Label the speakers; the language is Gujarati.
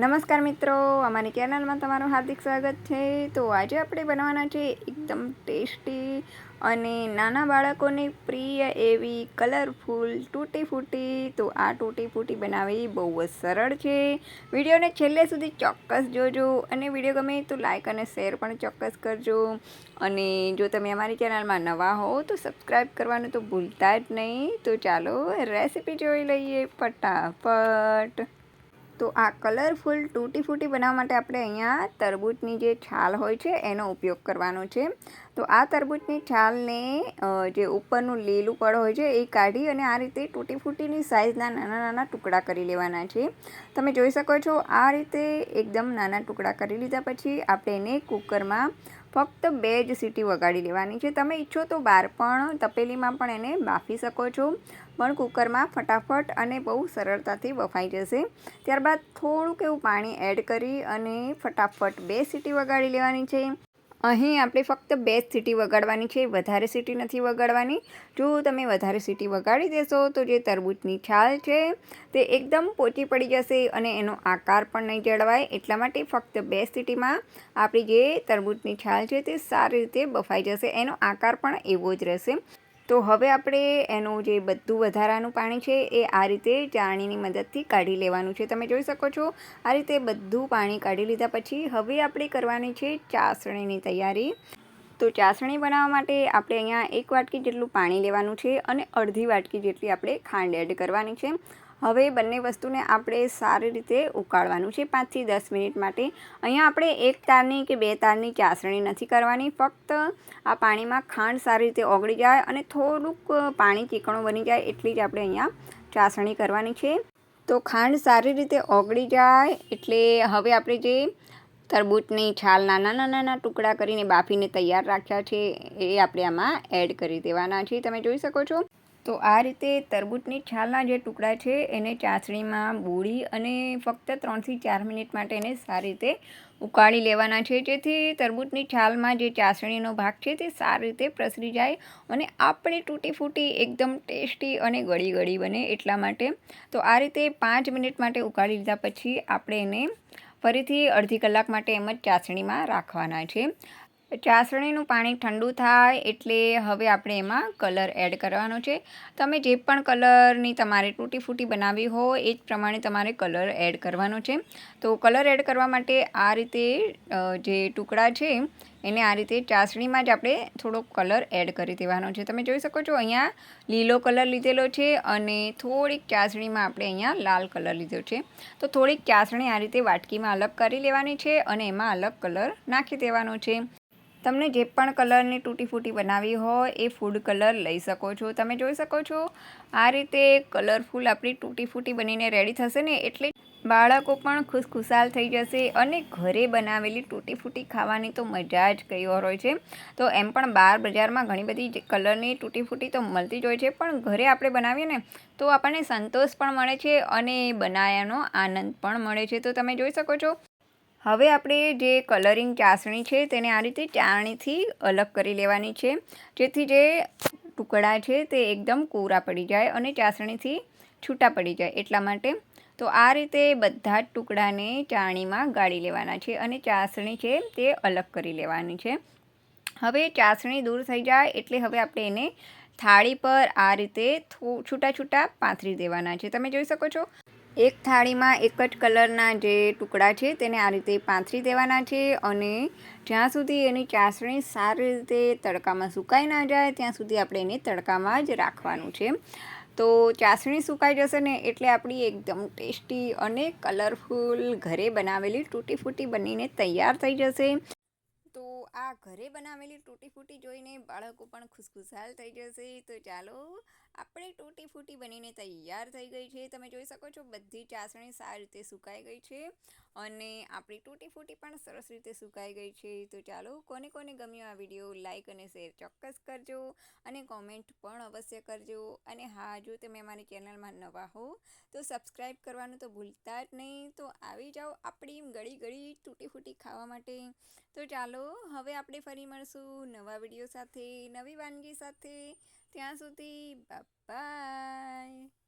Speaker 1: નમસ્કાર મિત્રો, અમારી ચેનલમાં તમારું હાર્દિક સ્વાગત છે। તો આજે આપણે બનાવવાના છે એકદમ ટેસ્ટી અને નાના બાળકોની પ્રિય એવી કલરફુલ તૂટી ફૂટી। તો આ તૂટી ફૂટી બનાવવી બહુ જ સરળ છે। વિડીયોને છેલ્લે સુધી ચોક્કસ જોજો અને વિડીયો ગમે તો લાઈક અને શેર પણ ચોક્કસ કરજો। અને જો તમે અમારી ચેનલમાં નવા હો તો સબસ્ક્રાઈબ કરવાનું તો ભૂલતા જ નહીં। તો ચાલો રેસીપી જોઈ લઈએ ફટાફટ। તો આ કલરફુલ તૂટી ફૂટી બનાવવા માટે આપણે અહીંયા તરબૂચની જે છાલ હોય છે એનો ઉપયોગ કરવાનો છે। તો આ તરબૂચની છાલને જે ઉપરનું લીલું પડ હોય છે એ કાઢી અને આ રીતે તૂટી ફૂટીની સાઇઝના નાના નાના ટુકડા કરી લેવાના છે। તમે જોઈ શકો છો આ રીતે એકદમ નાના ટુકડા કરી લીધા પછી આપણે એને કુકરમાં ફક્ત 2 જ સીટી વગાડી લેવાની છે। તમે ઈચ્છો તો બહાર પણ તપેલીમાં પણ એને બાફી શકો છો, પણ કુકરમાં ફટાફટ અને બહુ સરળતાથી બફાઈ જશે। ત્યારબાદ થોડુંક એવું પાણી એડ કરી અને ફટાફટ 2 સીટી વગાડી લેવાની છે। અહીં આપણે ફક્ત 2 જ સીટી વગાડવાની છે, વધારે સીટી નથી વગાડવાની। જો તમે વધારે સીટી વગાડી દેશો તો જે તરબૂચની છાલ છે તે એકદમ પોચી પડી જશે અને એનો આકાર પણ નહીં જળવાય। એટલા માટે ફક્ત 2 સીટીમાં આપણી જે તરબૂચની છાલ છે તે સારી રીતે બફાઈ જશે, એનો આકાર પણ એવો જ રહેશે। તો હવે આપણે એનું જે બધું વધારાનું પાણી છે એ આ રીતે ચાળણીની મદદથી કાઢી લેવાનું છે। તમે જોઈ શકો છો આ રીતે બધું પાણી કાઢી લીધા પછી હવે આપણે કરવાની છે ચાસણીની તૈયારી। તો ચાસણી બનાવવા માટે આપણે અહીંયા 1 વાટકી જેટલું પાણી લેવાનું છે અને અડધી વાટકી જેટલી આપણે ખાંડ એડ કરવાની છે। હવે બંને વસ્તુને આપણે સારી રીતે ઉકાળવાનું છે 5 થી 10 મિનિટ માટે। અહીંયા આપણે 1 તારની કે 2 તારની ચાસણી નથી કરવાની, ફક્ત આ પાણીમાં ખાંડ સારી રીતે ઓગળી જાય અને થોડુંક પાણી ચીકણું બની જાય એટલી જ આપણે અહીંયા ચાસણી કરવાની છે। તો ખાંડ સારી રીતે ઓગળી જાય એટલે હવે આપણે જે તરબૂચની છાલ નાના નાના ટુકડા કરીને બાફીને તૈયાર રાખ્યા છે એ આપણે આમાં એડ કરી દેવાના છે। તમે જોઈ શકો છો તો આ રીતે તરબૂચની છાલના જે ટુકડા છે એને ચાસણીમાં બોળી અને ફક્ત 3 થી 4 મિનિટ માટે એને સારી રીતે ઉકાળી લેવાના છે, જેથી તરબૂચની છાલમાં જે ચાસણીનો ભાગ છે તે સારી રીતે પ્રસરી જાય અને આપણી તૂટી ફૂટી એકદમ ટેસ્ટી અને ગળી ગળી બને એટલા માટે। તો આ રીતે 5 મિનિટ માટે ઉકાળી લીધા પછી આપણે એને ફરીથી અડધી કલાક માટે એમ જ ચાસણીમાં રાખવાના છે। ચાસણીનું પાણી ઠંડુ થાય એટલે હવે આપણે એમાં કલર એડ કરવાનો છે। તમે જે પણ કલરની તમારે તૂટી ફૂટી બનાવવી હોય એ જ પ્રમાણે તમારે કલર એડ કરવાનો છે। તો કલર એડ કરવા માટે આ રીતે જે ટુકડા છે એને આ રીતે ચાસણીમાં જ આપણે થોડોક કલર એડ કરી દેવાનો છે। તમે જોઈ શકો છો અહીંયા લીલો કલર લીધેલો છે અને થોડીક ચાસણીમાં આપણે અહીંયા લાલ કલર લીધો છે। તો થોડીક ચાસણી આ રીતે વાટકીમાં અલગ કરી લેવાની છે અને એમાં અલગ કલર નાખી દેવાનો છે। તમને જે પણ કલરની તૂટી ફૂટી બનાવવી હોય એ ફૂડ કલર લઈ શકો છો। તમે જોઈ શકો છો આ રીતે કલરફુલ આપણી તૂટી ફૂટી બનીને રેડી થશે ને એટલે બાળકો પણ ખુશખુશાલ થઈ જશે અને ઘરે બનાવેલી તૂટી ફૂટી ખાવાની તો મજા જ કંઈ ઓર હોય છે। તો એમ પણ બહાર બજારમાં ઘણી બધી કલરની તૂટી ફૂટી તો મળતી જ હોય છે, પણ ઘરે આપણે બનાવીએ ને તો આપણને સંતોષ પણ મળે છે અને બનાવવાનો આનંદ પણ મળે છે। તો તમે જોઈ શકો છો હવે આપણે જે કલરિંગ ચાસણી છે તેને આ રીતે ચાળણીથી અલગ કરી લેવાની છે, જેથી જે ટુકડા છે તે એકદમ કોરા પડી જાય અને ચાસણીથી છૂટા પડી જાય એટલા માટે। તો આ રીતે બધા જ ટુકડાને ચાળણીમાં ગાળી લેવાના છે અને ચાસણી છે તે અલગ કરી લેવાની છે। હવે ચાસણી દૂર થઈ જાય એટલે હવે આપણે એને થાળી પર આ રીતે છૂટા છૂટા પાથરી દેવાના છે। તમે જોઈ શકો છો એક થાળીમાં એક જ કલરના જે ટુકડા છે તેને આ રીતે પાથરી દેવાના છે અને જ્યાં સુધી એની ચાસણી સારી રીતે તડકામાં સુકાઈ ના જાય ત્યાં સુધી આપણે એને તડકામાં જ રાખવાનું છે। તો ચાસણી સુકાઈ જશે ને એટલે આપણી એકદમ ટેસ્ટી અને કલરફુલ ઘરે બનાવેલી તૂટી ફૂટી બનીને તૈયાર થઈ જશે। તો આ ઘરે બનાવેલી તૂટી ફૂટી જોઈને બાળકો પણ ખુશખુશાલ થઈ જશે। તો ચાલો આપણે તૂટી ફૂટી બનીને તૈયાર થઈ ગઈ છે। તમે જોઈ શકો છો બધી ચાસણી સારી રીતે સુકાઈ ગઈ છે અને આપણી તૂટી ફૂટી પણ સરસ રીતે સુકાઈ ગઈ છે। તો ચાલો કોને કોને ગમ્યો આ વિડીયો લાઈક અને શેર ચોક્કસ કરજો અને કોમેન્ટ પણ અવશ્ય કરજો। અને હા, જો તમે અમારી ચેનલમાં નવા હો તો સબસ્ક્રાઈબ કરવાનું તો ભૂલતા જ નહીં। તો આવી જાઓ આપણી ગળી ગળી તૂટી ફૂટી ખાવા માટે। તો ચાલો હવે આપણે ફરી મળશું નવા વિડીયો સાથે, નવી વાનગી સાથે। ત્યાં સુધી બાય બાય।